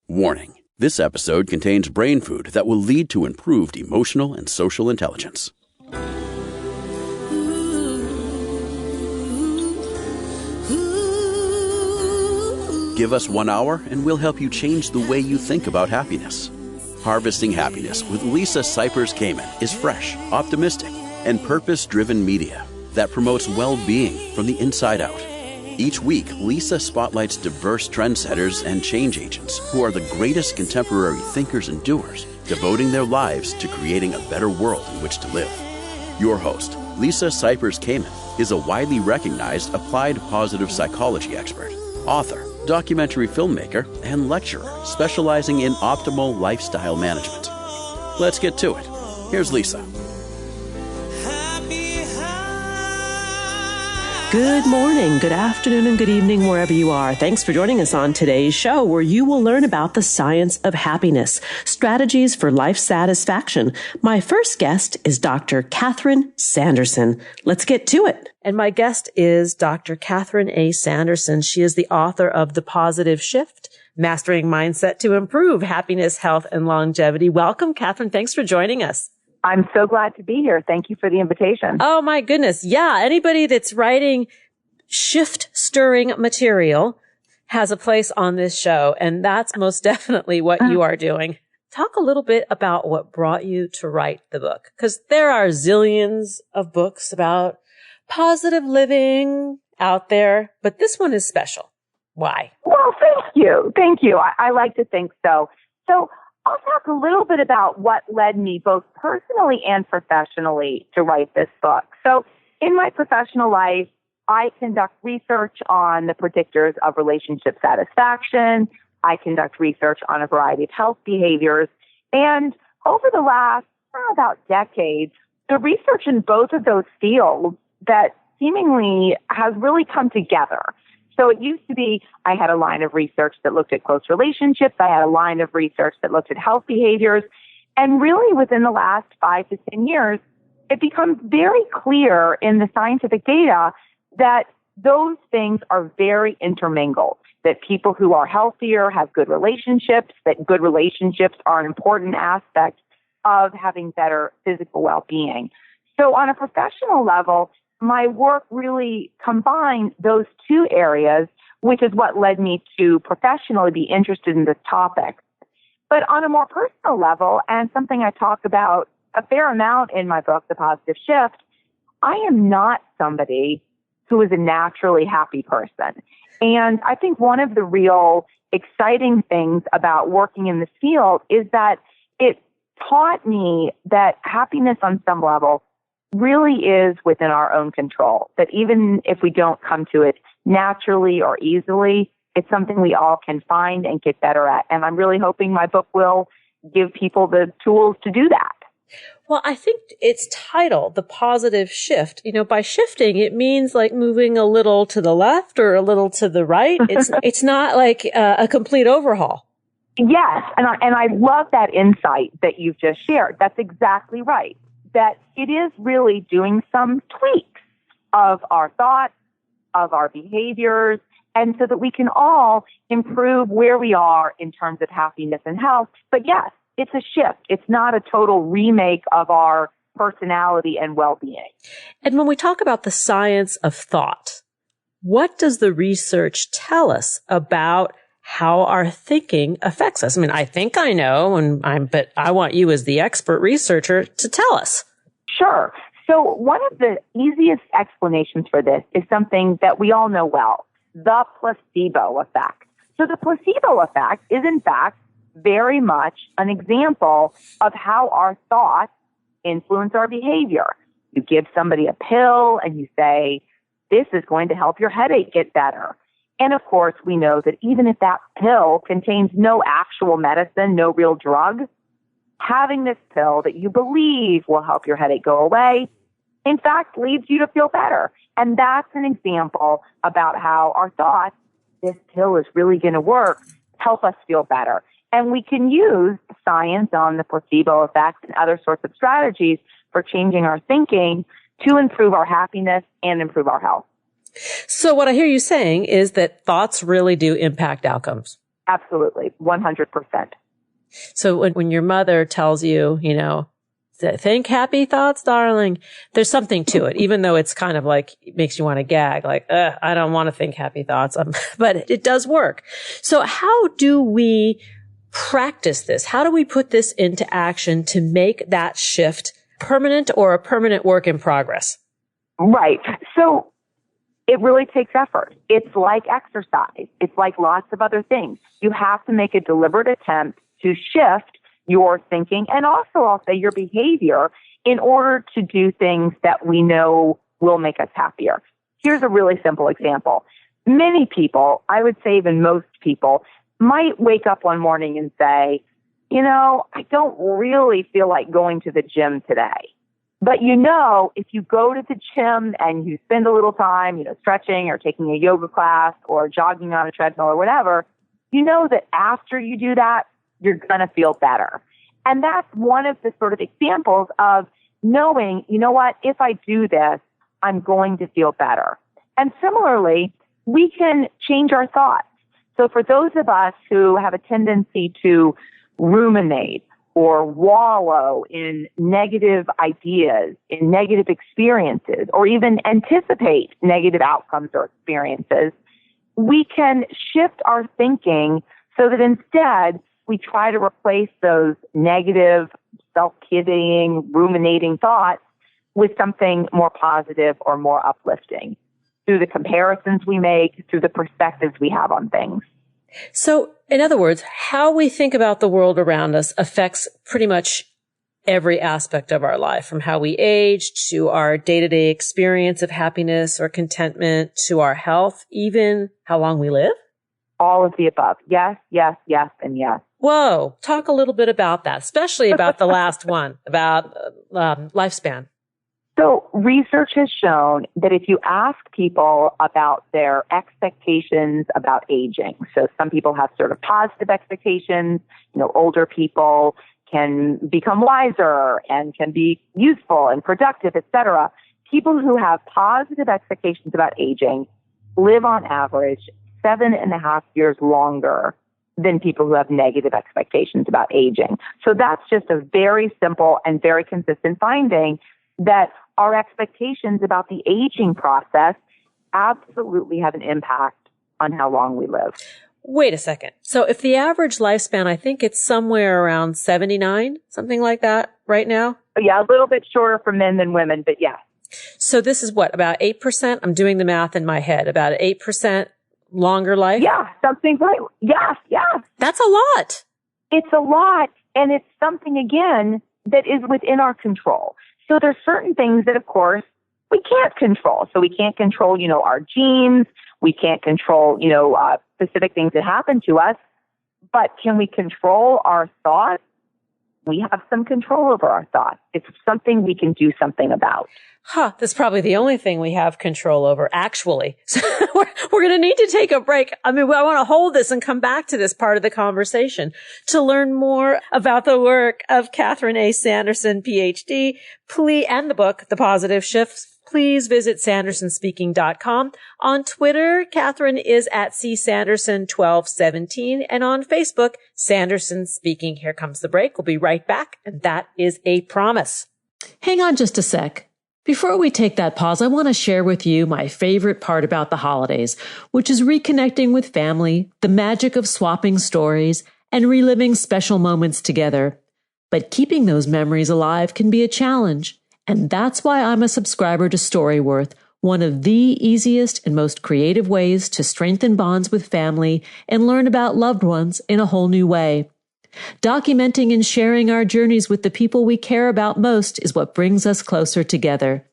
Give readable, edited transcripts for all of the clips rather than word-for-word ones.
Warning. This episode contains brain food that will lead to improved emotional and social intelligence. Give us 1 hour and we'll help you change the way you think about happiness. Harvesting Happiness with Lisa Cypers-Kamen is fresh, optimistic, and purpose-driven media that promotes well-being from the inside out. Each week, Lisa spotlights diverse trendsetters and change agents who are the greatest contemporary thinkers and doers, devoting their lives to creating a better world in which to live. Your host, Lisa Cypers-Kamen, is a widely recognized applied positive psychology expert, author, documentary filmmaker, and lecturer specializing in optimal lifestyle management. Let's get to it. Here's Lisa. Good morning, good afternoon, and good evening, wherever you are. Thanks for joining us on today's show, where you will learn about the science of happiness, strategies for life satisfaction. My first guest is Dr. Catherine Sanderson. Let's get to it. And my guest is Dr. Catherine A. Sanderson. She is the author of The Positive Shift, Mastering Mindset to Improve Happiness, Health, and Longevity. Welcome, Catherine. Thanks for joining us. I'm so glad to be here. Thank you for the invitation. Oh, my goodness. Yeah. Anybody that's writing shift-stirring material has a place on this show, and that's most definitely what you are doing. Talk a little bit about what brought you to write the book, because there are zillions of books about positive living out there, but this one is special. Why? Well, thank you. Thank you. I like to think so. So I'll talk a little bit about what led me both personally and professionally to write this book. So in my professional life, I conduct research on the predictors of relationship satisfaction. I conduct research on a variety of health behaviors. And over the last about decades, the research in both of those fields that seemingly has really come together. So it used to be I had a line of research that looked at close relationships. I had a line of research that looked at health behaviors. And really within the last 5 to 10 years, it becomes very clear in the scientific data that those things are very intermingled, that people who are healthier have good relationships, that good relationships are an important aspect of having better physical well-being. So on a professional level, my work really combined those two areas, which is what led me to professionally be interested in this topic. But on a more personal level, and something I talk about a fair amount in my book, The Positive Shift, I am not somebody who is a naturally happy person. And I think one of the real exciting things about working in this field is that it taught me that happiness on some level really is within our own control, that even if we don't come to it naturally or easily, it's something we all can find and get better at. And I'm really hoping my book will give people the tools to do that. Well, I think its title, The Positive Shift, by shifting, it means like moving a little to the left or a little to the right. It's not like a complete overhaul. Yes. And I love that insight that you've just shared. That's exactly right. That it is really doing some tweaks of our thoughts, of our behaviors, and so that we can all improve where we are in terms of happiness and health. But yes, it's a shift. It's not a total remake of our personality and well-being. And when we talk about the science of thought, what does the research tell us about how our thinking affects us? I mean, I think I know, but I want you as the expert researcher to tell us. Sure. So one of the easiest explanations for this is something that we all know well, the placebo effect. So the placebo effect is, in fact, very much an example of how our thoughts influence our behavior. You give somebody a pill and you say, this is going to help your headache get better. And of course, we know that even if that pill contains no actual medicine, no real drug, having this pill that you believe will help your headache go away, in fact, leads you to feel better. And that's an example about how our thoughts, this pill is really going to work, help us feel better. And we can use science on the placebo effect and other sorts of strategies for changing our thinking to improve our happiness and improve our health. So what I hear you saying is that thoughts really do impact outcomes. Absolutely. 100%. So when your mother tells you, think happy thoughts, darling, there's something to it, even though it's kind of like, it makes you want to gag, like, I don't want to think happy thoughts, but it does work. So how do we practice this? How do we put this into action to make that shift permanent or a permanent work in progress? Right. So it really takes effort. It's like exercise. It's like lots of other things. You have to make a deliberate attempt to shift your thinking and also, I'll say, your behavior in order to do things that we know will make us happier. Here's a really simple example. Many people, I would say even most people, might wake up one morning and say, I don't really feel like going to the gym today. But if you go to the gym and you spend a little time, stretching or taking a yoga class or jogging on a treadmill or whatever, that after you do that, you're going to feel better. And that's one of the sort of examples of knowing, if I do this, I'm going to feel better. And similarly, we can change our thoughts. So for those of us who have a tendency to ruminate or wallow in negative ideas, in negative experiences, or even anticipate negative outcomes or experiences, we can shift our thinking so that instead we try to replace those negative, self-pitying, ruminating thoughts with something more positive or more uplifting through the comparisons we make, through the perspectives we have on things. So, in other words, how we think about the world around us affects pretty much every aspect of our life, from how we age to our day-to-day experience of happiness or contentment to our health, even how long we live? All of the above. Yes, yes, yes, and yes. Whoa. Talk a little bit about that, especially about the last one, about lifespan. So research has shown that if you ask people about their expectations about aging, so some people have sort of positive expectations, older people can become wiser and can be useful and productive, etc. People who have positive expectations about aging live on average 7.5 years longer than people who have negative expectations about aging. So that's just a very simple and very consistent finding that our expectations about the aging process absolutely have an impact on how long we live. Wait a second. So if the average lifespan, I think it's somewhere around 79, something like that right now? Yeah, a little bit shorter for men than women, but yeah. So this is what, about 8%? I'm doing the math in my head. About 8% longer life? Yeah, something like, yes. That's a lot. It's a lot, and it's something, again, that is within our control. So there's certain things that, of course, we can't control. So we can't control, our genes. We can't control, specific things that happen to us. But can we control our thoughts? We have some control over our thoughts. It's something we can do something about. That's probably the only thing we have control over, actually. So we're going to need to take a break. I want to hold this and come back to this part of the conversation to learn more about the work of Catherine A. Sanderson, PhD, and the book, The Positive Shift. Please visit sandersonspeaking.com. On Twitter, Catherine is at csanderson1217, and on Facebook, Sanderson Speaking. Here comes the break. We'll be right back, and that is a promise. Hang on just a sec. Before we take that pause, I want to share with you my favorite part about the holidays, which is reconnecting with family, the magic of swapping stories, and reliving special moments together. But keeping those memories alive can be a challenge. And that's why I'm a subscriber to Storyworth, one of the easiest and most creative ways to strengthen bonds with family and learn about loved ones in a whole new way. Documenting and sharing our journeys with the people we care about most is what brings us closer together.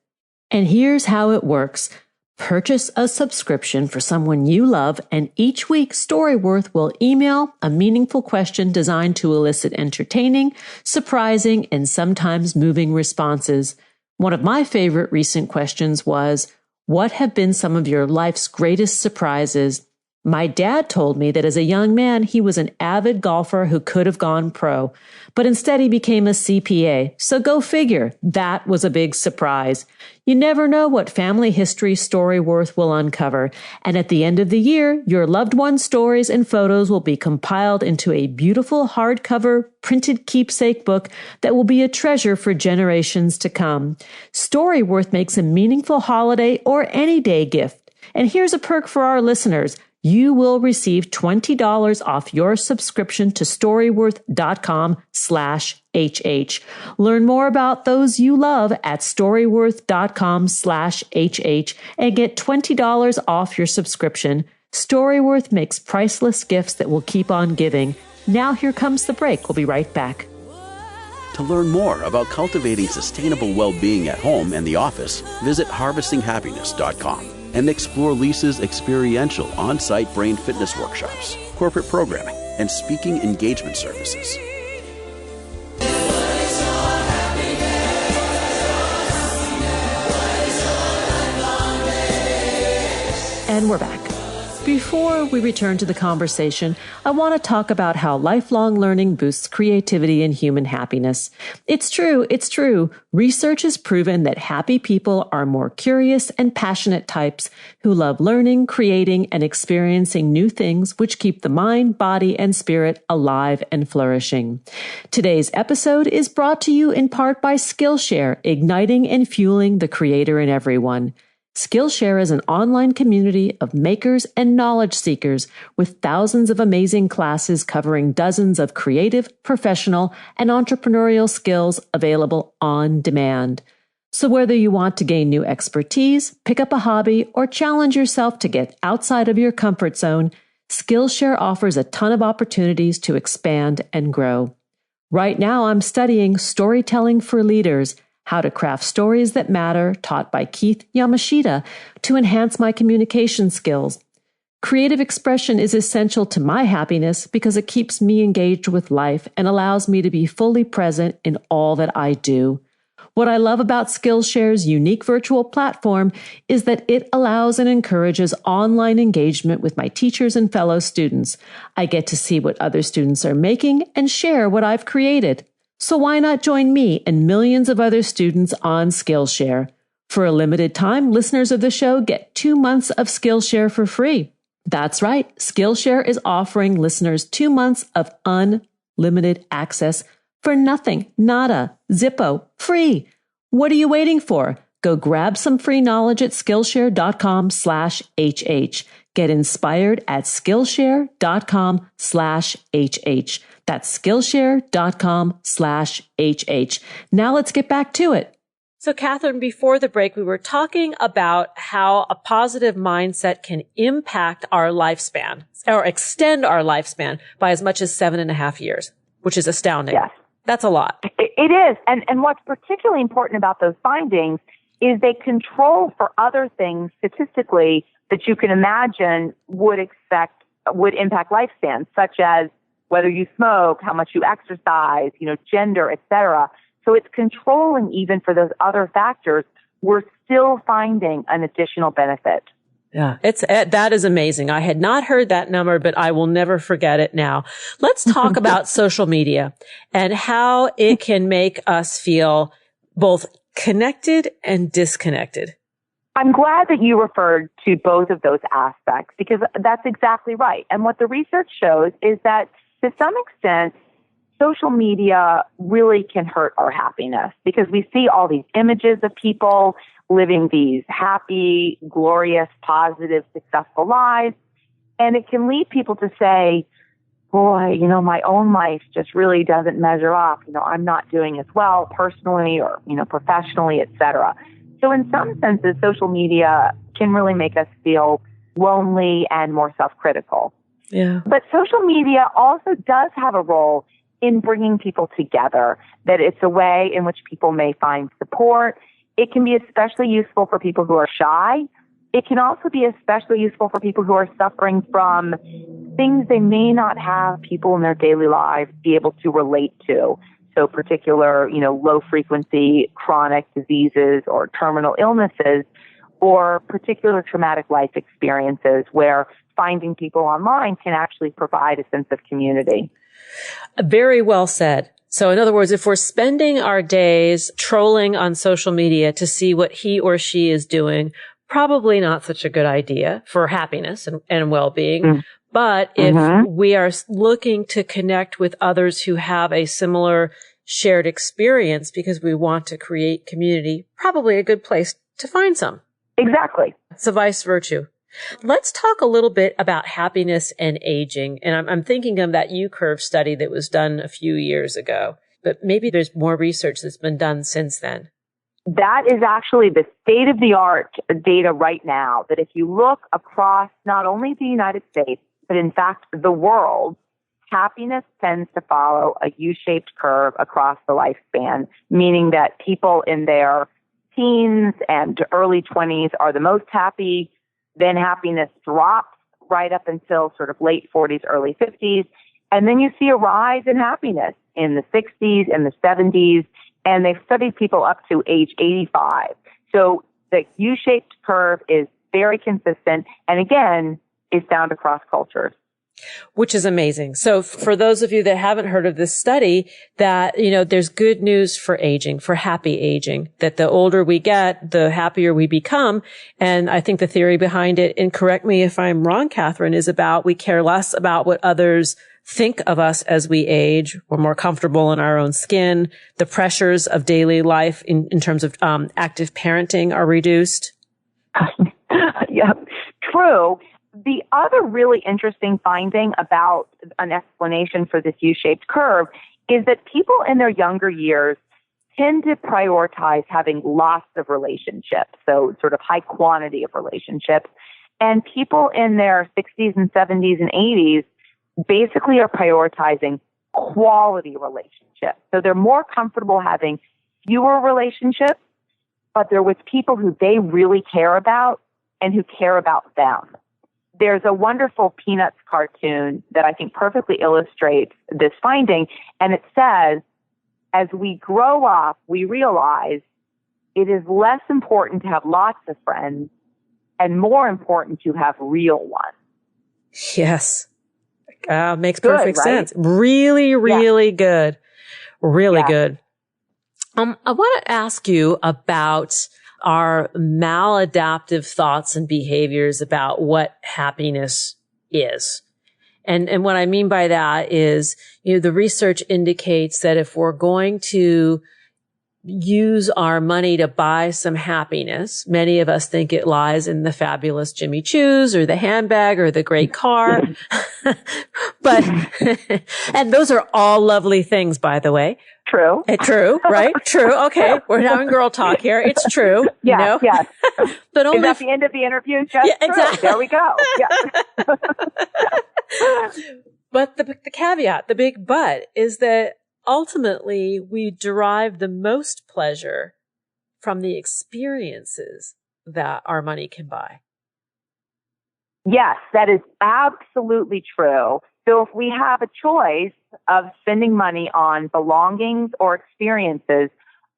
And here's how it works. Purchase a subscription for someone you love, and each week Storyworth will email a meaningful question designed to elicit entertaining, surprising, and sometimes moving responses. One of my favorite recent questions was, what have been some of your life's greatest surprises? My dad told me that as a young man, he was an avid golfer who could have gone pro, but instead he became a CPA. So go figure. That was a big surprise. You never know what family history Storyworth will uncover. And at the end of the year, your loved one's stories and photos will be compiled into a beautiful hardcover printed keepsake book that will be a treasure for generations to come. Storyworth makes a meaningful holiday or any day gift. And here's a perk for our listeners. You will receive $20 off your subscription to storyworth.com/HH. Learn more about those you love at storyworth.com/HH and get $20 off your subscription. Storyworth makes priceless gifts that will keep on giving. Now here comes the break. We'll be right back. To learn more about cultivating sustainable well-being at home and the office, visit harvestinghappiness.com. and explore Lisa's experiential on-site brain fitness workshops, corporate programming, and speaking engagement services. And we're back. Before we return to the conversation, I want to talk about how lifelong learning boosts creativity and human happiness. It's true. Research has proven that happy people are more curious and passionate types who love learning, creating, and experiencing new things, which keep the mind, body, and spirit alive and flourishing. Today's episode is brought to you in part by Skillshare, igniting and fueling the creator in everyone. Skillshare is an online community of makers and knowledge seekers with thousands of amazing classes covering dozens of creative, professional, and entrepreneurial skills available on demand. So whether you want to gain new expertise, pick up a hobby, or challenge yourself to get outside of your comfort zone, Skillshare offers a ton of opportunities to expand and grow. Right now, I'm studying Storytelling for Leaders, How to Craft Stories That Matter, taught by Keith Yamashita, to enhance my communication skills. Creative expression is essential to my happiness because it keeps me engaged with life and allows me to be fully present in all that I do. What I love about Skillshare's unique virtual platform is that it allows and encourages online engagement with my teachers and fellow students. I get to see what other students are making and share what I've created. So why not join me and millions of other students on Skillshare? For a limited time, listeners of the show get 2 months of Skillshare for free. That's right. Skillshare is offering listeners 2 months of unlimited access for nothing, nada, zippo, free. What are you waiting for? Go grab some free knowledge at Skillshare.com/HH. Get inspired at Skillshare.com/HH. That's Skillshare.com/HH. Now let's get back to it. So Catherine, before the break, we were talking about how a positive mindset can impact our lifespan or extend our lifespan by as much as 7.5 years, which is astounding. Yes. That's a lot. It is. And what's particularly important about those findings is they control for other things statistically that you can imagine would impact lifespans, such as whether you smoke, how much you exercise, gender, etc. So it's controlling even for those other factors. We're still finding an additional benefit. Yeah, that is amazing. I had not heard that number, but I will never forget it now. Let's talk about social media and how it can make us feel both connected and disconnected. I'm glad that you referred to both of those aspects because that's exactly right. And what the research shows is that to some extent, social media really can hurt our happiness because we see all these images of people living these happy, glorious, positive, successful lives. And it can lead people to say, boy, my own life just really doesn't measure up. I'm not doing as well personally or, professionally, et cetera. So in some senses, social media can really make us feel lonely and more self-critical. Yeah. But social media also does have a role in bringing people together, that it's a way in which people may find support. It can be especially useful for people who are shy. It can also be especially useful for people who are suffering from things they may not have people in their daily lives be able to relate to. So particular, low frequency chronic diseases or terminal illnesses or particular traumatic life experiences where finding people online can actually provide a sense of community. Very well said. So in other words, if we're spending our days trolling on social media to see what he or she is doing, probably not such a good idea for happiness and well-being. Mm. But if we are looking to connect with others who have a similar shared experience because we want to create community, probably a good place to find some. Exactly. It's a vice virtue. Let's talk a little bit about happiness and aging. And I'm thinking of that U-curve study that was done a few years ago, but maybe there's more research that's been done since then. That is actually the state-of-the-art data right now, that if you look across not only the United States, but in fact the world, happiness tends to follow a U-shaped curve across the lifespan, meaning that people in their teens and early 20s are the most happy. Then happiness drops right up until sort of late 40s, early 50s. And then you see a rise in happiness in the 60s and the 70s. And they've studied people up to age 85. So the U-shaped curve is very consistent. And again, is found across cultures. Which is amazing. So for those of you that haven't heard of this study, that, there's good news for aging, for happy aging, that the older we get, the happier we become. And I think the theory behind it, and correct me if I'm wrong, Catherine, is about we care less about what others think of us as we age. We're more comfortable in our own skin. The pressures of daily life in terms of active parenting are reduced. Yeah, true. The other really interesting finding about an explanation for this U-shaped curve is that people in their younger years tend to prioritize having lots of relationships, so sort of high quantity of relationships. And people in their 60s and 70s and 80s basically are prioritizing quality relationships. So they're more comfortable having fewer relationships, but they're with people who they really care about and who care about them. There's a wonderful Peanuts cartoon that I think perfectly illustrates this finding, and it says, as we grow up, we realize it is less important to have lots of friends and more important to have real ones. Yes. Makes perfect sense. Really, really good. Really good. I want to ask you about our maladaptive thoughts and behaviors about what happiness is. And what I mean by that is, the research indicates that if we're going to use our money to buy some happiness, many of us think it lies in the fabulous Jimmy Choos or the handbag or the great car. But, and those are all lovely things, by the way. True. True, right? True. Okay. We're having girl talk here. It's true. Yeah, yes. But only is that the end of the interview? Just exactly. There we go. Yeah. But the caveat, the big but, is that ultimately we derive the most pleasure from the experiences that our money can buy. Yes, that is absolutely true. So if we have a choice of spending money on belongings or experiences,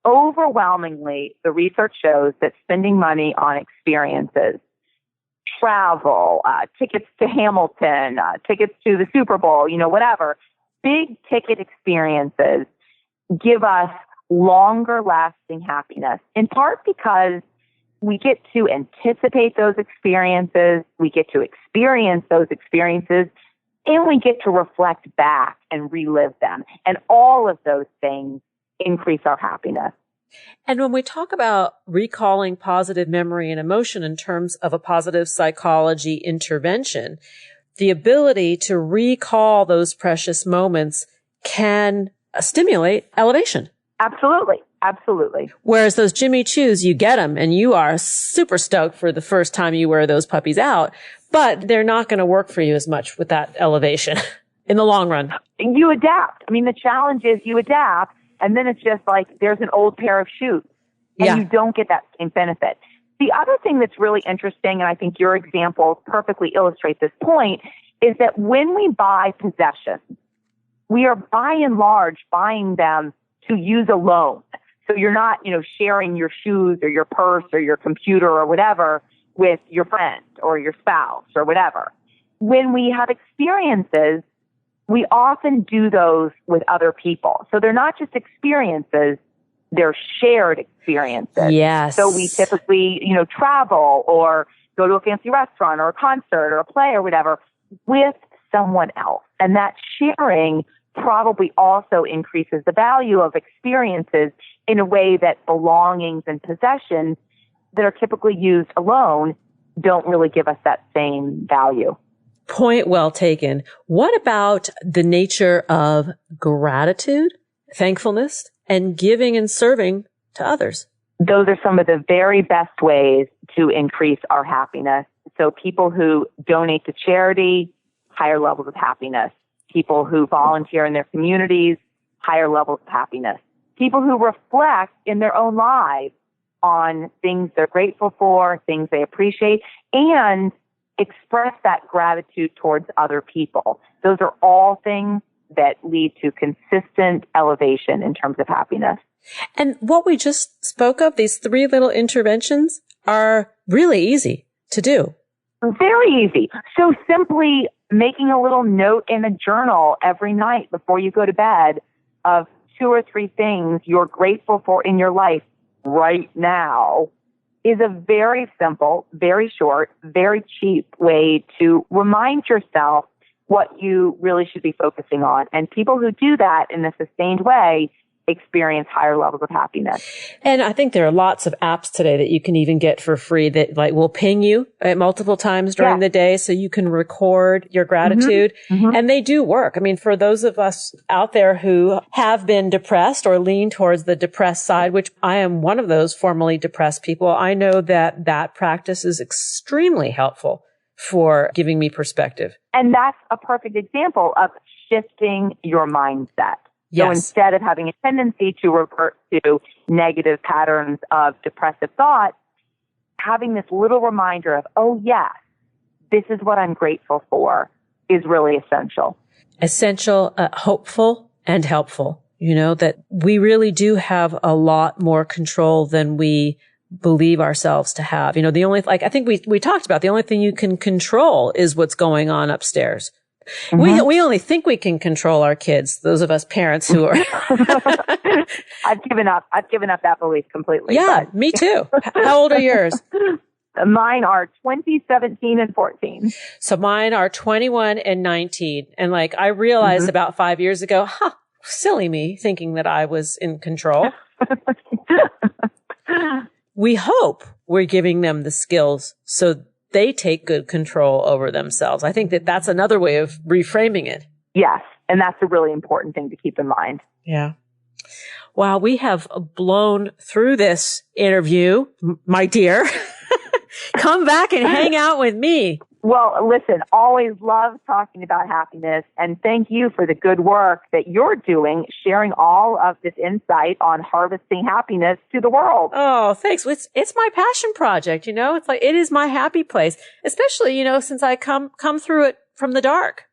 overwhelmingly, the research shows that spending money on experiences, travel, tickets to Hamilton, tickets to the Super Bowl, whatever, big ticket experiences give us longer lasting happiness, in part because we get to anticipate those experiences, we get to experience those experiences, and we get to reflect back and relive them. And all of those things increase our happiness. And when we talk about recalling positive memory and emotion in terms of a positive psychology intervention, the ability to recall those precious moments can stimulate elevation. Absolutely. Absolutely. Whereas those Jimmy Choos, you get them and you are super stoked for the first time you wear those puppies out, but they're not going to work for you as much with that elevation in the long run. You adapt. I mean, the challenge is you adapt, and then it's just like there's an old pair of shoes, and you don't get that same benefit. The other thing that's really interesting, and I think your examples perfectly illustrate this point, is that when we buy possessions, we are by and large buying them to use alone. So you're not, sharing your shoes or your purse or your computer or whatever with your friend or your spouse or whatever. when we have experiences, we often do those with other people. So they're not just experiences, they're shared experiences. Yes. So we typically, travel or go to a fancy restaurant or a concert or a play or whatever with someone else. And that sharing probably also increases the value of experiences in a way that belongings and possessions that are typically used alone don't really give us that same value. Point well taken. What about the nature of gratitude, thankfulness, and giving and serving to others? Those are some of the very best ways to increase our happiness. So people who donate to charity, higher levels of happiness. People who volunteer in their communities, higher levels of happiness. People who reflect in their own lives on things they're grateful for, things they appreciate, and express that gratitude towards other people. Those are all things that lead to consistent elevation in terms of happiness. And what we just spoke of, these 3 little interventions, are really easy to do. Very easy. So simply making a little note in a journal every night before you go to bed of 2 or 3 things you're grateful for in your life right now is a very simple, very short, very cheap way to remind yourself what you really should be focusing on. And people who do that in a sustained way experience higher levels of happiness. And I think there are lots of apps today that you can even get for free that will ping you multiple times during the day so you can record your gratitude. Mm-hmm. And they do work. I mean, for those of us out there who have been depressed or lean towards the depressed side, which I am one of those formerly depressed people, I know that that practice is extremely helpful for giving me perspective. And that's a perfect example of shifting your mindset. Yes. So instead of having a tendency to revert to negative patterns of depressive thought, having this little reminder of, oh, yes, this is what I'm grateful for is really essential. Essential, hopeful, and helpful. That we really do have a lot more control than we believe ourselves to have. The only, I think we talked about the only thing you can control is what's going on upstairs. Mm-hmm. We only think we can control our kids, those of us parents who are. I've given up that belief completely. Yeah, me too. How old are yours? Mine are 20, 17, and 14. So mine are 21 and 19. And I realized about 5 years ago, silly me thinking that I was in control. We hope we're giving them the skills so they take good control over themselves. I think that that's another way of reframing it. Yes. And that's a really important thing to keep in mind. Yeah. Wow. We have blown through this interview, my dear. Come back and hang out with me. Well, listen, always love talking about happiness, and thank you for the good work that you're doing, sharing all of this insight on harvesting happiness to the world. Oh, thanks. It's my passion project, it is my happy place, especially, since I come through it from the dark,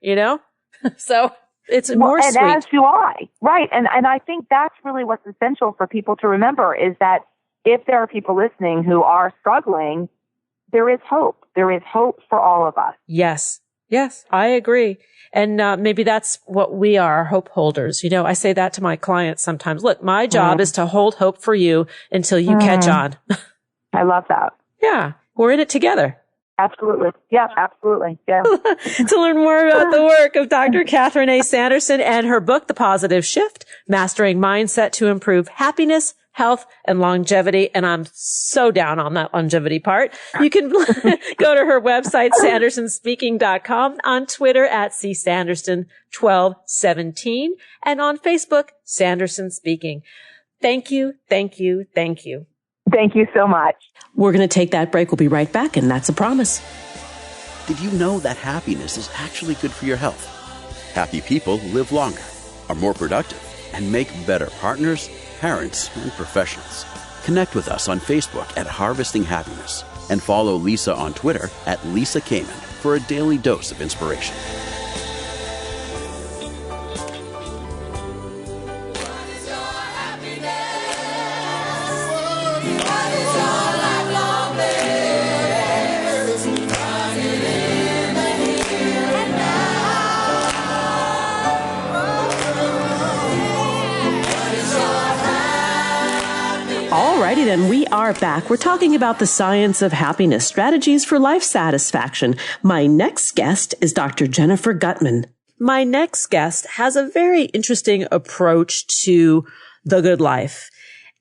so it's more sweet. And as do I. Right. And I think that's really what's essential for people to remember is that if there are people listening who are struggling, there is hope. There is hope for all of us. Yes. Yes, I agree. And maybe that's what we are, hope holders. I say that to my clients sometimes. Look, my job is to hold hope for you until you catch on. I love that. Yeah. We're in it together. Absolutely. Yeah, absolutely. Yeah. To learn more about the work of Dr. Catherine A. Sanderson and her book, The Positive Shift, Mastering Mindset to Improve Happiness, Health, and Longevity. And I'm so down on that longevity part. You can go to her website, sandersonspeaking.com, on Twitter at csanderson1217, and on Facebook, Sanderson Speaking. Thank you, thank you, thank you. Thank you so much. We're going to take that break. We'll be right back, and that's a promise. Did you know that happiness is actually good for your health? Happy people live longer, are more productive, and make better partners, parents, and professionals. Connect with us on Facebook at Harvesting Happiness and follow Lisa on Twitter at Lisa Kamen for a daily dose of inspiration. Alrighty then, we are back. We're talking about the science of happiness, strategies for life satisfaction. My next guest is Dr. Jennifer Guttman. My next guest has a very interesting approach to the good life.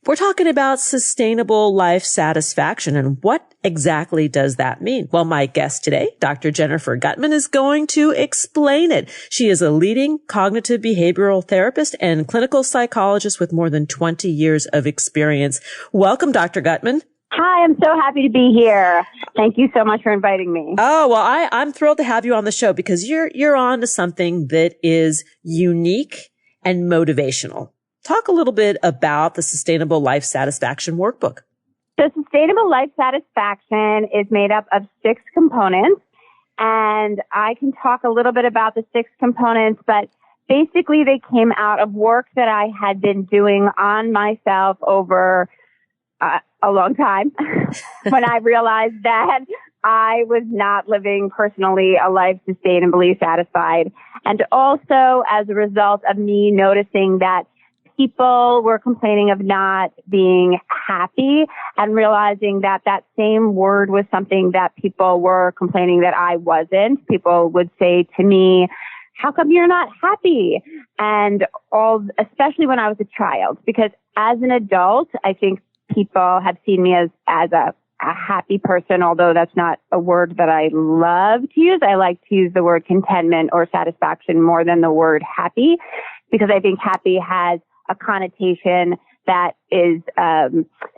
We're talking about sustainable life satisfaction, and what exactly does that mean? Well, my guest today, Dr. Jennifer Guttman, is going to explain it. She is a leading cognitive behavioral therapist and clinical psychologist with more than 20 years of experience. Welcome, Dr. Guttman. Hi, I'm so happy to be here. Thank you so much for inviting me. Oh, well, I'm thrilled to have you on the show because you're on to something that is unique and motivational. Talk a little bit about the Sustainable Life Satisfaction Workbook. The Sustainable Life Satisfaction is made up of 6 components, and I can talk a little bit about the 6 components, but basically they came out of work that I had been doing on myself over a long time when I realized that I was not living personally a life sustainably satisfied. And also as a result of me noticing that people were complaining of not being happy and realizing that that same word was something that people were complaining that I wasn't. People would say to me, how come you're not happy? And especially when I was a child, because as an adult, I think people have seen me as a happy person, although that's not a word that I love to use. I like to use the word contentment or satisfaction more than the word happy, because I think happy has a connotation that is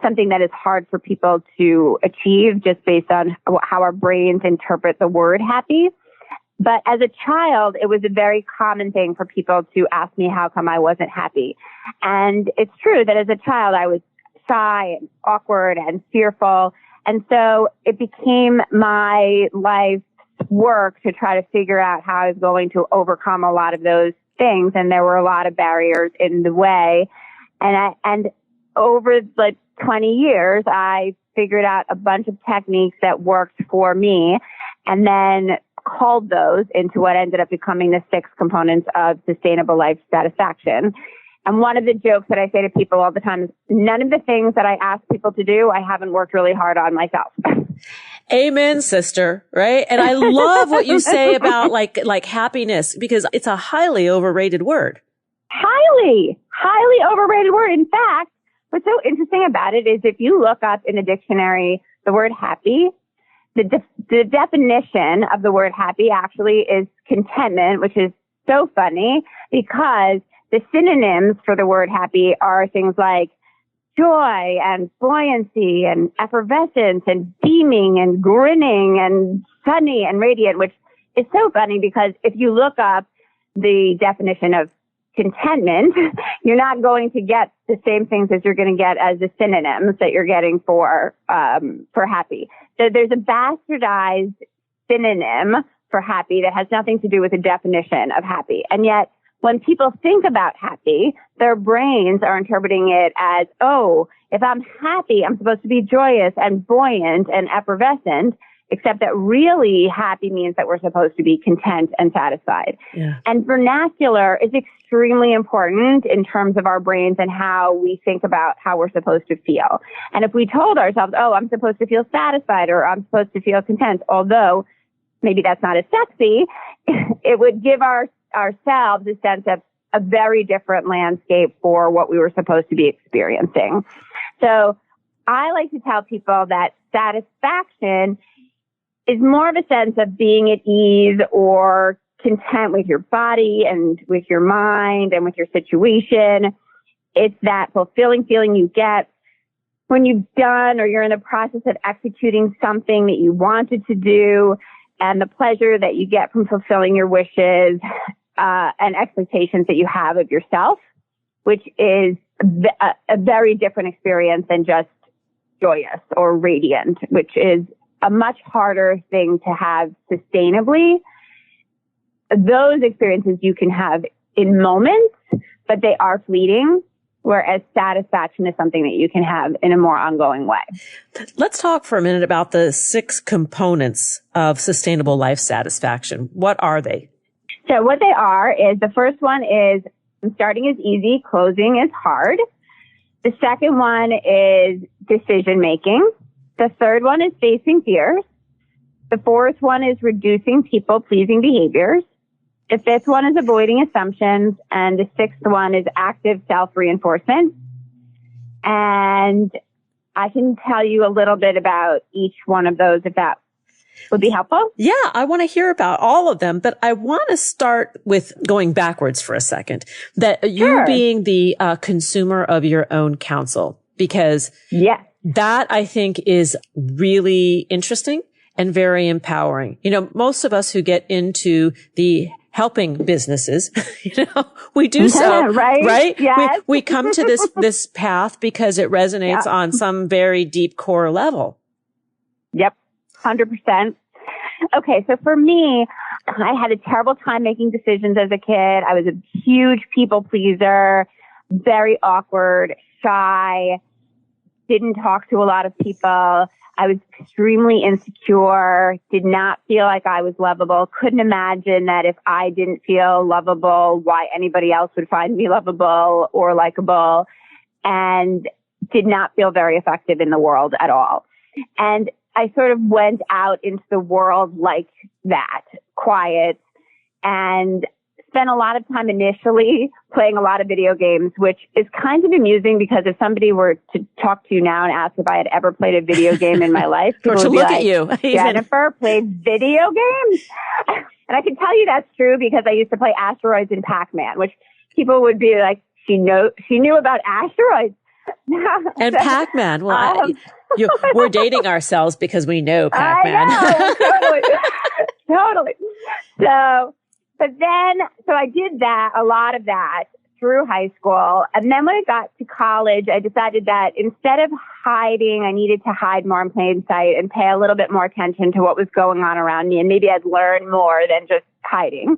something that is hard for people to achieve just based on how our brains interpret the word happy. But as a child, it was a very common thing for people to ask me how come I wasn't happy. And it's true that as a child, I was shy and awkward and fearful. And so it became my life's work to try to figure out how I was going to overcome a lot of those things. And there were a lot of barriers in the way. And over the 20 years, I figured out a bunch of techniques that worked for me and then called those into what ended up becoming the 6 components of sustainable life satisfaction. And one of the jokes that I say to people all the time is none of the things that I ask people to do, I haven't worked really hard on myself. Amen, sister. Right. And I love what you say about like happiness, because it's a highly overrated word. Highly overrated word. In fact, what's so interesting about it is if you look up in the dictionary the word happy, the definition of the word happy actually is contentment, which is so funny because the synonyms for the word happy are things like joy and buoyancy and effervescence and beaming and grinning and sunny and radiant, which is so funny because if you look up the definition of contentment, you're not going to get the same things as you're going to get as the synonyms that you're getting for happy. So there's a bastardized synonym for happy that has nothing to do with the definition of happy. And yet, when people think about happy, their brains are interpreting it as, oh, if I'm happy, I'm supposed to be joyous and buoyant and effervescent, except that really happy means that we're supposed to be content and satisfied. Yeah. And vernacular is extremely important in terms of our brains and how we think about how we're supposed to feel. And if we told ourselves, oh, I'm supposed to feel satisfied or I'm supposed to feel content, although maybe that's not as sexy, it would give ourselves a sense of a very different landscape for what we were supposed to be experiencing. So I like to tell people that satisfaction is more of a sense of being at ease or content with your body and with your mind and with your situation. It's that fulfilling feeling you get when you've done or you're in the process of executing something that you wanted to do, and the pleasure that you get from fulfilling your wishes and expectations that you have of yourself, which is a very different experience than just joyous or radiant, which is a much harder thing to have sustainably. Those experiences you can have in moments, but they are fleeting, whereas satisfaction is something that you can have in a more ongoing way. Let's talk for a minute about the 6 components of sustainable life satisfaction. What are they? So what they are is the first one is starting is easy, closing is hard. The second one is decision making. The third one is facing fears. The fourth one is reducing people-pleasing behaviors. The fifth one is avoiding assumptions. And the sixth one is active self-reinforcement. And I can tell you a little bit about each one of those if that would be helpful. Yeah, I want to hear about all of them, but I want to start with going backwards for a second. That you being the consumer of your own counsel, because that I think is really interesting and very empowering. You know, most of us who get into the helping businesses, you know, we do so, right? Yes. We come to this path because it resonates on some very deep core level. Yep. 100%. Okay. So for me, I had a terrible time making decisions as a kid. I was a huge people pleaser, very awkward, shy, didn't talk to a lot of people. I was extremely insecure, did not feel like I was lovable, couldn't imagine that if I didn't feel lovable, why anybody else would find me lovable or likable, and did not feel very effective in the world at all. And I sort of went out into the world like that, quiet, and spent a lot of time initially playing a lot of video games, which is kind of amusing because if somebody were to talk to you now and ask if I had ever played a video game in my life, people would be look like, at you. Jennifer played video games? And I can tell you that's true because I used to play asteroids in Pac-Man, which people would be like, she knew about asteroids. And Pac-Man. Well, we're dating ourselves because we know Pac-Man. I know, totally. So I did that, a lot of that through high school. And then when I got to college, I decided that instead of hiding, I needed to hide more in plain sight and pay a little bit more attention to what was going on around me. And maybe I'd learn more than just hiding.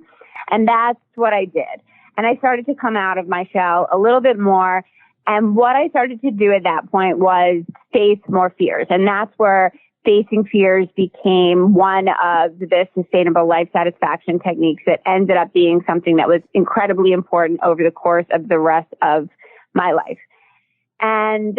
And that's what I did. And I started to come out of my shell a little bit more. And what I started to do at that point was face more fears. And that's where facing fears became one of the sustainable life satisfaction techniques that ended up being something that was incredibly important over the course of the rest of my life. And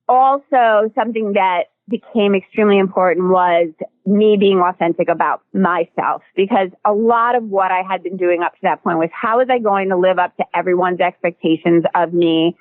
also something that became extremely important was me being authentic about myself, because a lot of what I had been doing up to that point was how was I going to live up to everyone's expectations of me?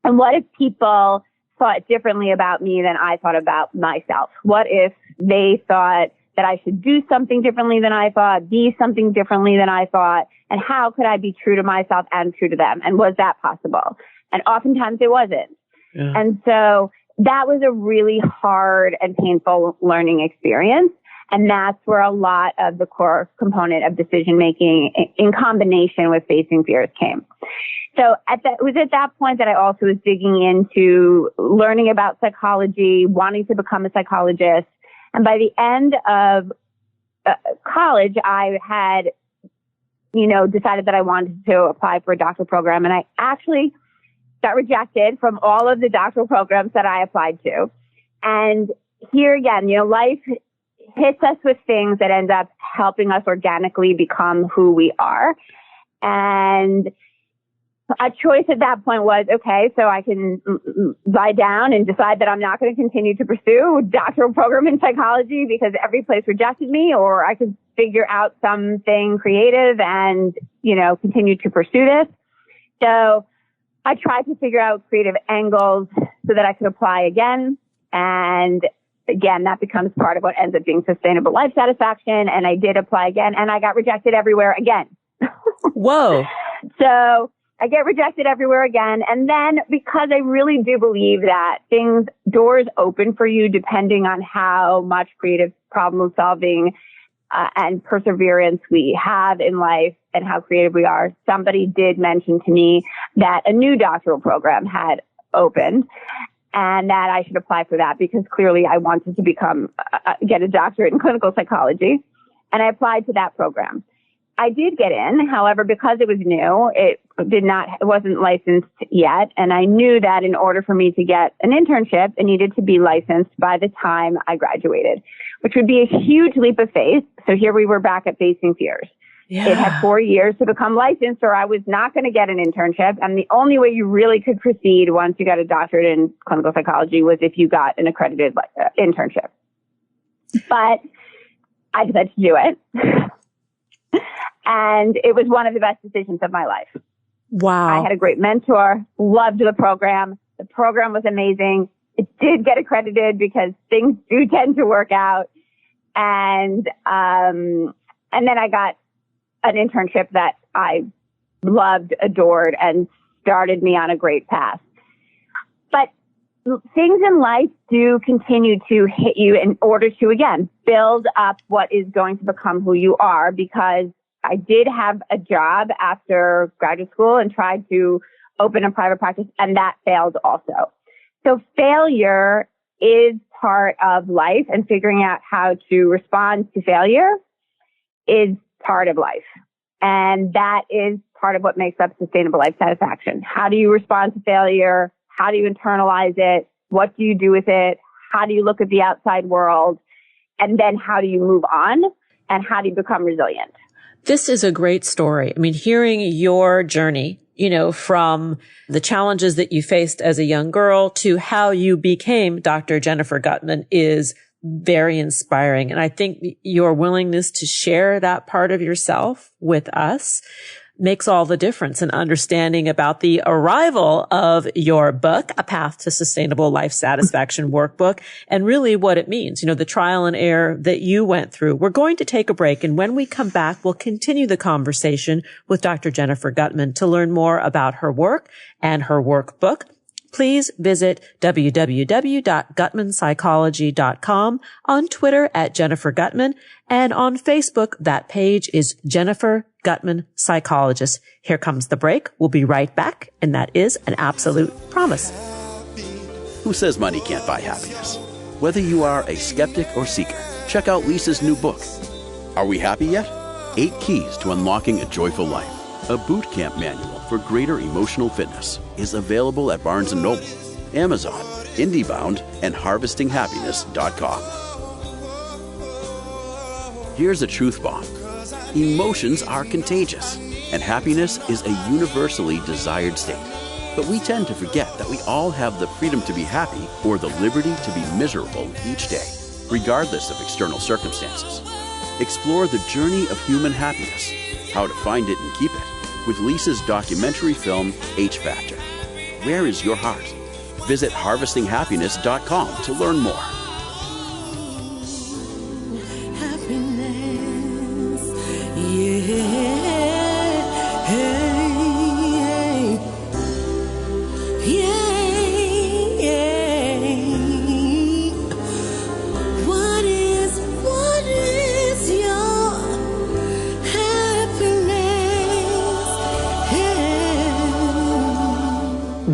And what if people thought differently about me than I thought about myself? What if they thought that I should do something differently than I thought, be something differently than I thought? And how could I be true to myself and true to them? And was that possible? And oftentimes it wasn't. Yeah. And so that was a really hard and painful learning experience. And that's where a lot of the core component of decision making in combination with facing fears came. So it was at that point that I also was digging into learning about psychology, wanting to become a psychologist. And by the end of college, I had, decided that I wanted to apply for a doctoral program. And I actually got rejected from all of the doctoral programs that I applied to. And here again, life hits us with things that end up helping us organically become who we are. And a choice at that point was, okay, so I can lie down and decide that I'm not going to continue to pursue a doctoral program in psychology because every place rejected me, or I could figure out something creative and, continue to pursue this. So I tried to figure out creative angles so that I could apply again. And again, that becomes part of what ends up being sustainable life satisfaction. And I did apply again and I got rejected everywhere again. Whoa. So I get rejected everywhere again. And then because I really do believe that doors open for you depending on how much creative problem solving and perseverance we have in life and how creative we are. Somebody did mention to me that a new doctoral program had opened and that I should apply for that because clearly I wanted to get a doctorate in clinical psychology. And I applied to that program. I did get in. However, because it was new, it wasn't licensed yet. And I knew that in order for me to get an internship, it needed to be licensed by the time I graduated, which would be a huge leap of faith. So here we were back at facing fears. It had 4 years to become licensed, or I was not going to get an internship. And the only way you really could proceed once you got a doctorate in clinical psychology was if you got an accredited internship. But I decided to do it. And it was one of the best decisions of my life. Wow. I had a great mentor, loved the program. The program was amazing. It did get accredited because things do tend to work out. And then I got an internship that I loved, adored, and started me on a great path. But things in life do continue to hit you in order to, again, build up what is going to become who you are, because I did have a job after graduate school and tried to open a private practice, and that failed also. So failure is part of life, and figuring out how to respond to failure is part of life. And that is part of what makes up sustainable life satisfaction. How do you respond to failure? How do you internalize it? What do you do with it? How do you look at the outside world? And then how do you move on? And how do you become resilient? This is a great story. I mean, hearing your journey, from the challenges that you faced as a young girl to how you became Dr. Jennifer Guttman is very inspiring. And I think your willingness to share that part of yourself with us makes all the difference in understanding about the arrival of your book, A Path to Sustainable Life Satisfaction Workbook, and really what it means, the trial and error that you went through. We're going to take a break, and when we come back, we'll continue the conversation with Dr. Jennifer Guttman to learn more about her work and her workbook. Please visit www.gutmanpsychology.com, on Twitter at Jennifer Guttman, and on Facebook, that page is Jennifer Guttman Psychologist. Here comes the break. We'll be right back, and that is an absolute promise. Who says money can't buy happiness? Whether you are a skeptic or seeker, check out Lisa's new book. Are we happy yet? 8 Keys to Unlocking a Joyful Life. A boot camp manual for greater emotional fitness is available at Barnes & Noble, Amazon, IndieBound, and HarvestingHappiness.com. Here's a truth bomb. Emotions are contagious, and happiness is a universally desired state. But we tend to forget that we all have the freedom to be happy or the liberty to be miserable each day, regardless of external circumstances. Explore the journey of human happiness, how to find it and keep it, with Lisa's documentary film, H Factor. Where is your heart? Visit HarvestingHappiness.com to learn more. Happiness, yeah. What is your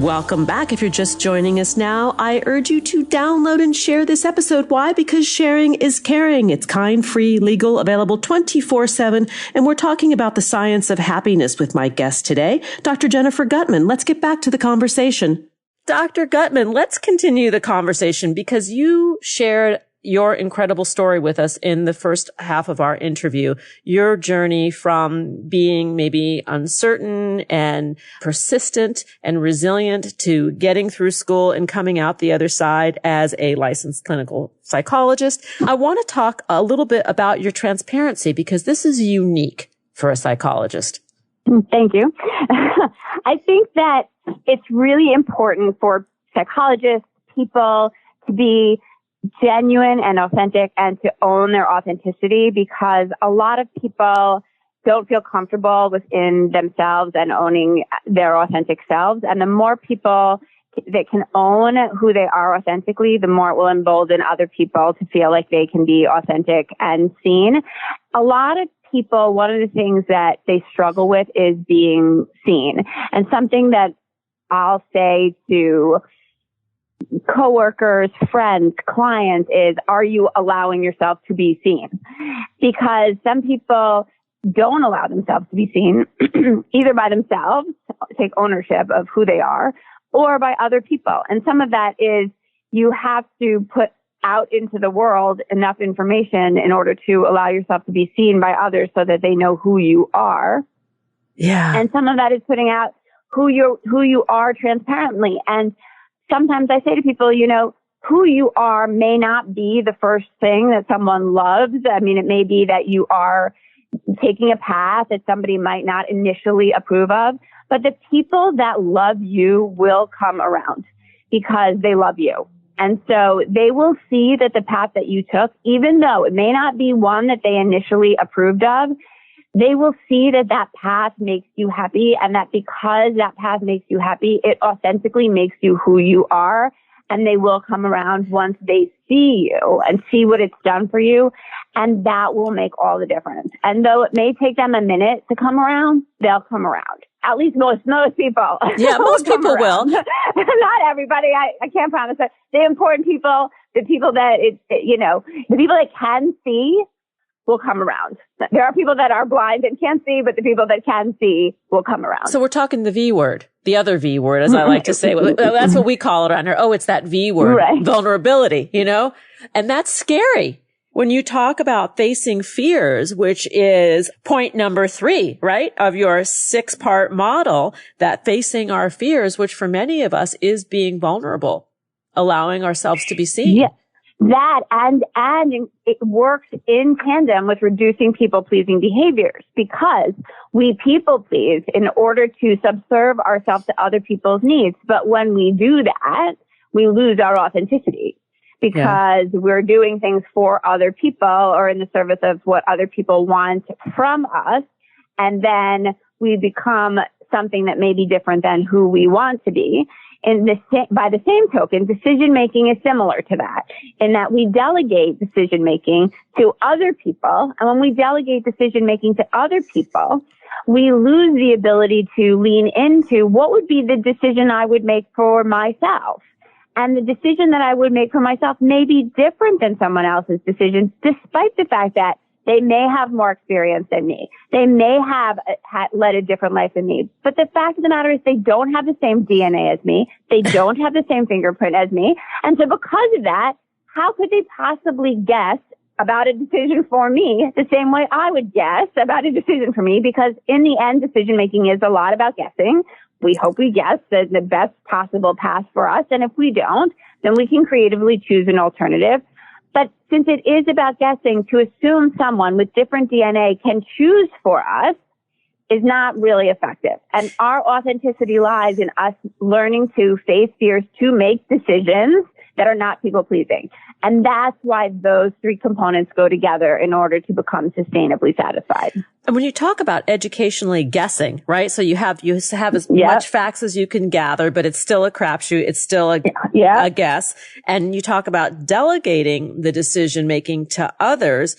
Welcome back. If you're just joining us now, I urge you to download and share this episode. Why? Because sharing is caring. It's kind, free, legal, available 24/7. And we're talking about the science of happiness with my guest today, Dr. Jennifer Guttman. Let's get back to the conversation. Dr. Guttman, let's continue the conversation because you shared your incredible story with us in the first half of our interview, your journey from being maybe uncertain and persistent and resilient to getting through school and coming out the other side as a licensed clinical psychologist. I want to talk a little bit about your transparency because this is unique for a psychologist. Thank you. I think that it's really important for psychologists, people to be genuine and authentic and to own their authenticity, because a lot of people don't feel comfortable within themselves and owning their authentic selves. And the more people that can own who they are authentically, the more it will embolden other people to feel like they can be authentic and seen. A lot of people, one of the things that they struggle with is being seen. And something that I'll say to coworkers, friends, clients is, are you allowing yourself to be seen? Because some people don't allow themselves to be seen either by themselves, take ownership of who they are, or by other people. And some of that is you have to put out into the world enough information in order to allow yourself to be seen by others so that they know who you are. Yeah. And some of that is putting out who you are transparently. And sometimes I say to people, who you are may not be the first thing that someone loves. I mean, it may be that you are taking a path that somebody might not initially approve of, but the people that love you will come around because they love you. And so they will see that the path that you took, even though it may not be one that they initially approved of, they will see that that path makes you happy, and that because that path makes you happy, it authentically makes you who you are. And they will come around once they see you and see what it's done for you. And that will make all the difference. And though it may take them a minute to come around, they'll come around. At least most people. Yeah, most people will. Not everybody. I can't promise that. The important people, the people that the people that can see will come around. There are people that are blind and can't see, but the people that can see will come around. So we're talking the V word, the other V word, as I like to say. That's what we call it around here. Oh, it's that V word, right. Vulnerability, and that's scary. When you talk about facing fears, which is point number 3, right, of your 6-part model, that facing our fears, which for many of us is being vulnerable, allowing ourselves to be seen. Yeah. That and it works in tandem with reducing people-pleasing behaviors, because we people-please in order to subserve ourselves to other people's needs. But when we do that, we lose our authenticity because we're doing things for other people or in the service of what other people want from us. And then we become something that may be different than who we want to be. By the same token, decision making is similar to that, in that we delegate decision making to other people. And when we delegate decision making to other people, we lose the ability to lean into what would be the decision I would make for myself. And the decision that I would make for myself may be different than someone else's decision, despite the fact that they may have more experience than me. They may have led a different life than me. But the fact of the matter is they don't have the same DNA as me. They don't have the same fingerprint as me. And so because of that, how could they possibly guess about a decision for me the same way I would guess about a decision for me? Because in the end, decision making is a lot about guessing. We hope we guess the best possible path for us. And if we don't, then we can creatively choose an alternative. But since it is about guessing, to assume someone with different DNA can choose for us is not really effective. And our authenticity lies in us learning to face fears to make decisions that are not people-pleasing. And that's why those 3 components go together in order to become sustainably satisfied. And when you talk about educationally guessing, right? So you have as much facts as you can gather, but it's still a crapshoot. It's still a guess. And you talk about delegating the decision making to others,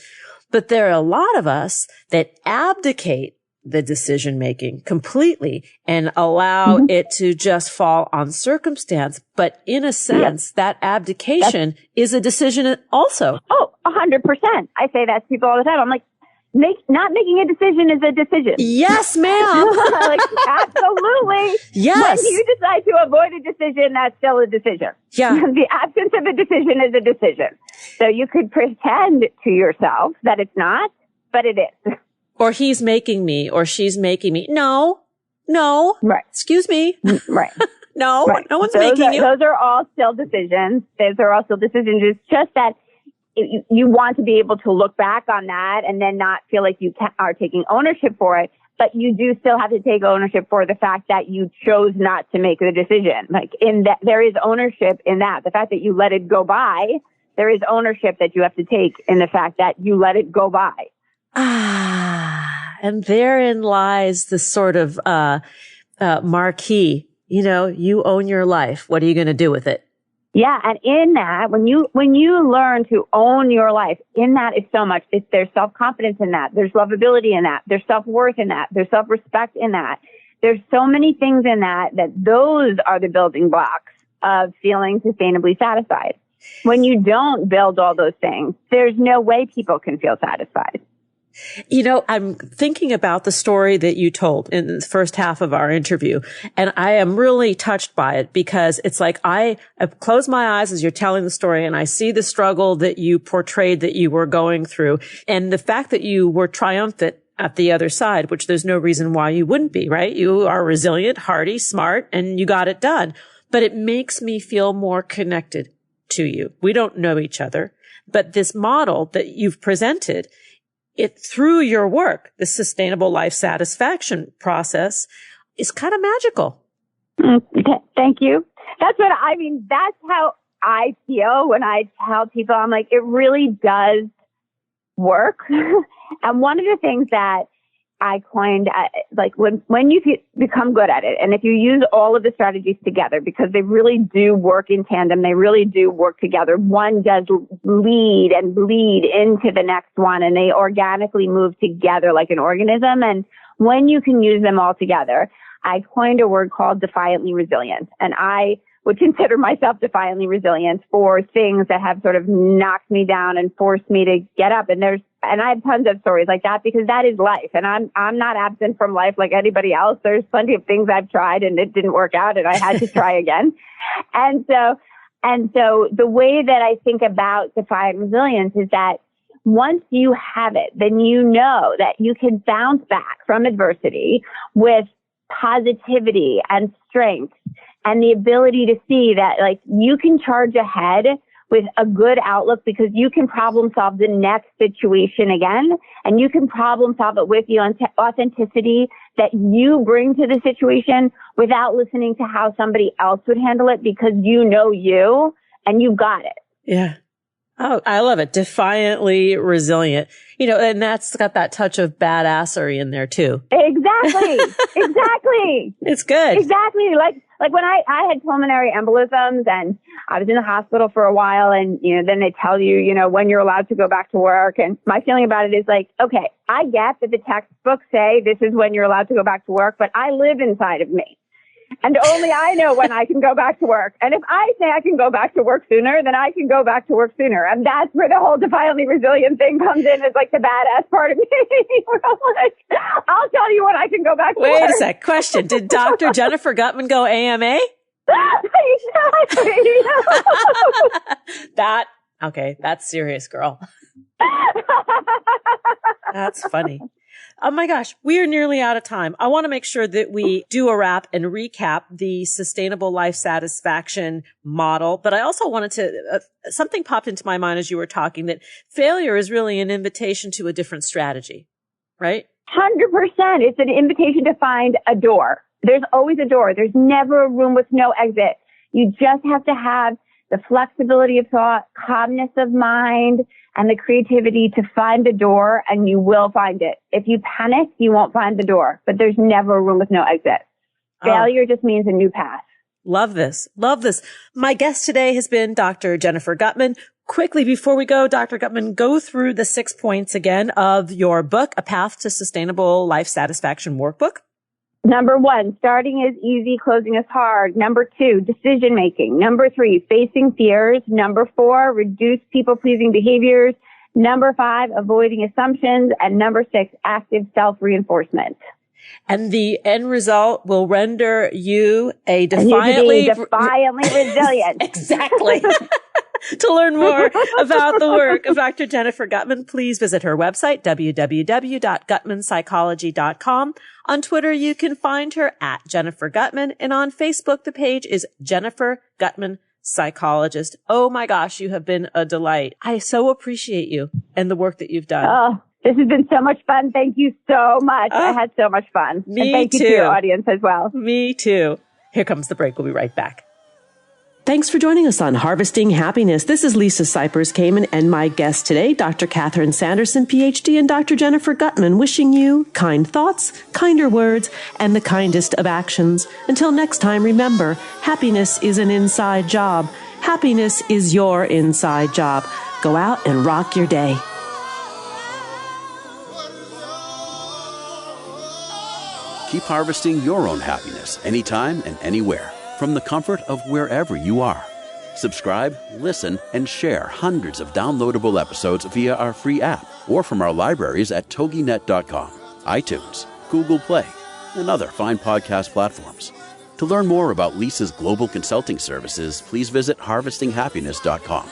but there are a lot of us that abdicate the decision making completely and allow it to just fall on circumstance. But in a sense, that abdication is a decision also. Oh, 100%. I say that to people all the time. I'm like, not making a decision is a decision. Yes, ma'am. Like, absolutely. Yes. When you decide to avoid a decision, that's still a decision. Yeah. The absence of a decision is a decision. So you could pretend to yourself that it's not, but it is. Or he's making me, or she's making me. No. Right. Excuse me. Right. No, right. No one's making you. Those are all still decisions. Those are all still decisions. It's just that you want to be able to look back on that and then not feel like you are taking ownership for it. But you do still have to take ownership for the fact that you chose not to make the decision. Like in that, there is ownership in that. The fact that you let it go by, there is ownership that you have to take in the fact that you let it go by. And therein lies the sort of marquee. You own your life. What are you going to do with it? Yeah, and in that, when you learn to own your life, in that is so much. There's self-confidence in that. There's lovability in that. There's self-worth in that. There's self-respect in that. There's so many things in that those are the building blocks of feeling sustainably satisfied. When you don't build all those things, there's no way people can feel satisfied. You know, I'm thinking about the story that you told in the first half of our interview, and I am really touched by it because it's like I close my eyes as you're telling the story and I see the struggle that you portrayed that you were going through, and the fact that you were triumphant at the other side, which there's no reason why you wouldn't be, right? You are resilient, hardy, smart, and you got it done. But it makes me feel more connected to you. We don't know each other, but this model that you've presented, it through your work, the sustainable life satisfaction process is kind of magical. Thank you. That's how I feel when I tell people, I'm like, it really does work. And one of the things that I coined, like when you become good at it, and if you use all of the strategies together, because they really do work in tandem, they really do work together. One does lead and bleed into the next one, and they organically move together like an organism. And when you can use them all together, I coined a word called defiantly resilient. And I would consider myself defiantly resilient for things that have sort of knocked me down and forced me to get up. And I have tons of stories like that because that is life. And I'm not absent from life like anybody else. There's plenty of things I've tried and it didn't work out and I had to try again. And so the way that I think about defiant resilience is that once you have it, then you know that you can bounce back from adversity with positivity and strength and the ability to see that like you can charge ahead with a good outlook because you can problem solve the next situation again, and you can problem solve it with the authenticity that you bring to the situation without listening to how somebody else would handle it because you know you and you got it. Yeah. Oh, I love it. Defiantly resilient. You know, and that's got that touch of badassery in there too. Exactly. Exactly. It's good. Exactly. Like when I had pulmonary embolisms and I was in the hospital for a while and, you know, then they tell you, you know, when you're allowed to go back to work. And my feeling about it is like, okay, I get that the textbooks say this is when you're allowed to go back to work, but I live inside of me. And only I know when I can go back to work. And if I say I can go back to work sooner, then I can go back to work sooner. And that's where the whole defiantly resilient thing comes in. It's like the badass part of me. Like, I'll tell you when I can go back to work. Wait a sec. Question. Did Dr. Jennifer Gutman go AMA? Exactly. That's serious, girl. That's funny. Oh my gosh, we are nearly out of time. I want to make sure that we do a wrap and recap the sustainable life satisfaction model. But I also wanted to, something popped into my mind as you were talking that failure is really an invitation to a different strategy, right? 100%. It's an invitation to find a door. There's always a door. There's never a room with no exit. You just have to have the flexibility of thought, calmness of mind, and the creativity to find the door, and you will find it. If you panic, you won't find the door, but there's never a room with no exit. Failure just means a new path. Love this. Love this. My guest today has been Dr. Jennifer Gutman. Quickly, before we go, Dr. Gutman, go through the 6 points again of your book, A Path to Sustainable Life Satisfaction Workbook. Number 1, starting is easy, closing is hard. Number 2, decision making. Number 3, facing fears. Number 4, reduce people-pleasing behaviors. Number 5, avoiding assumptions. And number 6, active self-reinforcement. And the end result will render you a defiantly resilient. Exactly. To learn more about the work of Dr. Jennifer Gutman, please visit her website, www.gutmanpsychology.com. On Twitter, you can find her at Jennifer Gutman. And on Facebook, the page is Jennifer Gutman Psychologist. Oh my gosh, you have been a delight. I so appreciate you and the work that you've done. Oh, this has been so much fun. Thank you so much. I had so much fun. Me and thank too. you to your audience as well. Me too. Here comes the break. We'll be right back. Thanks for joining us on Harvesting Happiness. This is Lisa Cypers Kamen and my guest today, Dr. Catherine Sanderson, PhD, and Dr. Jennifer Gutman, wishing you kind thoughts, kinder words, and the kindest of actions. Until next time, remember, happiness is an inside job. Happiness is your inside job. Go out and rock your day. Keep harvesting your own happiness anytime and anywhere from the comfort of wherever you are. Subscribe, listen, and share hundreds of downloadable episodes via our free app or from our libraries at toginet.com, iTunes, Google Play, and other fine podcast platforms. To learn more about Lisa's global consulting services, please visit harvestinghappiness.com.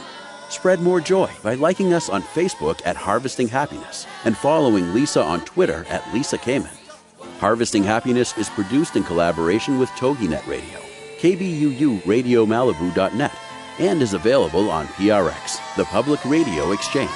Spread more joy by liking us on Facebook at Harvesting Happiness and following Lisa on Twitter at Lisa Kamen. Harvesting Happiness is produced in collaboration with TogiNet Radio, KBUU Radio Malibu.net, and is available on PRX, the Public Radio Exchange.